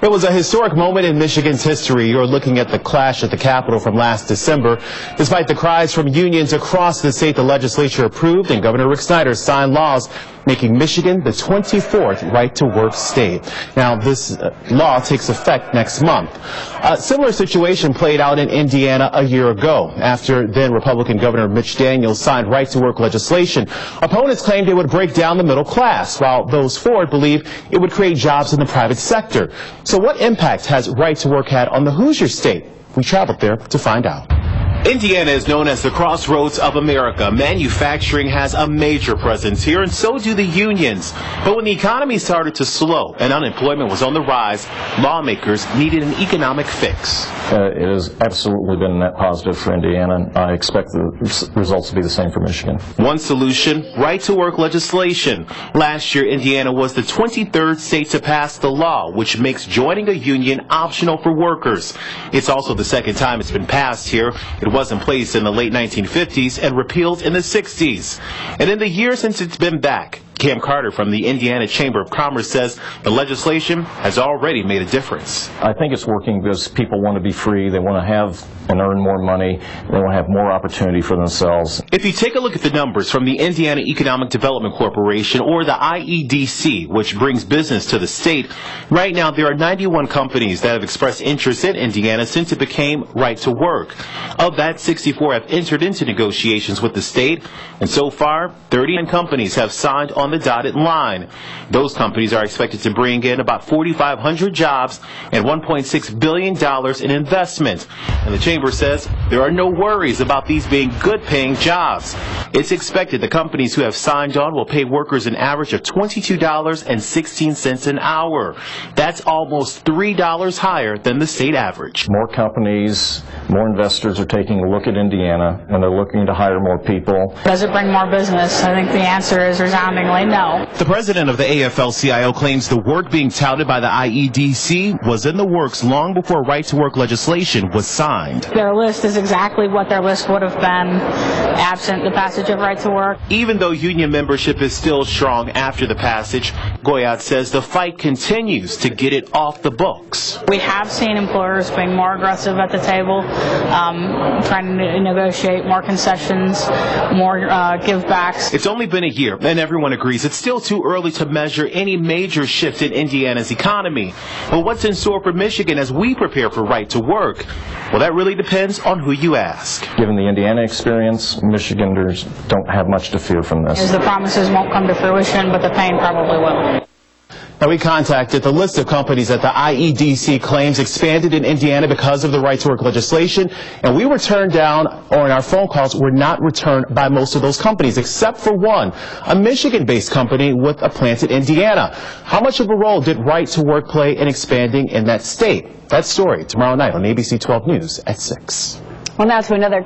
It was a historic moment in Michigan's history. You're looking at the clash at the Capitol from last December. Despite the cries from unions across the state, the legislature approved and Governor Rick Snyder signed laws making Michigan the 24th right-to-work state. Now, this law takes effect next month. A similar situation played out in Indiana a year ago. After then Republican Governor Mitch Daniels signed right-to-work legislation, opponents claimed it would break down the middle class, while those for it believe it would create jobs in the private sector. So what impact has right-to-work had on the Hoosier state? We traveled there to find out. Indiana is known as the crossroads of America. Manufacturing has a major presence here, and so do the unions. But when the economy started to slow and unemployment was on the rise, lawmakers needed an economic fix. It has absolutely been a net positive for Indiana, and I expect the results to be the same for Michigan. One solution, right-to-work legislation. Last year, Indiana was the 23rd state to pass the law, which makes joining a union optional for workers. It's also the second time it's been passed here. It was in place in the late 1950s and repealed in the 60s. And in the years since it's been back, Cam Carter from the Indiana Chamber of Commerce says the legislation has already made a difference. I think it's working because people want to be free, they want to have and earn more money, they want to have more opportunity for themselves. If you take a look at the numbers from the Indiana Economic Development Corporation, or the IEDC, which brings business to the state, right now there are 91 companies that have expressed interest in Indiana since it became right to work. Of that, 64 have entered into negotiations with the state, and so far 39 companies have signed on the dotted line. Those companies are expected to bring in about 4,500 jobs and $1.6 billion in investment. And the Chamber says there are no worries about these being good-paying jobs. It's expected the companies who have signed on will pay workers an average of $22.16 an hour. That's almost $3 higher than the state average. More companies, more investors are taking a look at Indiana, and they're looking to hire more people. Does it bring more business? I think the answer is resoundingly no. The president of the AFL-CIO claims the work being touted by the IEDC was in the works long before right-to-work legislation was signed. Their list is exactly what their list would have been absent the passage of right-to-work. Even though union membership is still strong after the passage, Goyat says the fight continues to get it off the books. We have seen employers being more aggressive at the table, trying to negotiate more concessions, more give-backs. It's only been a year, and everyone agrees it's still too early to measure any major shift in Indiana's economy. But what's in store for Michigan as we prepare for right to work? Well, that really depends on who you ask. Given the Indiana experience, Michiganders don't have much to fear from this. The promises won't come to fruition, but the pain probably will. Now, we contacted the list of companies that the IEDC claims expanded in Indiana because of the right-to-work legislation, and we were turned down, or in our phone calls were not returned by most of those companies, except for one, a Michigan-based company with a plant in Indiana. How much of a role did right-to-work play in expanding in that state? That story tomorrow night on ABC 12 News at 6. Well, now to another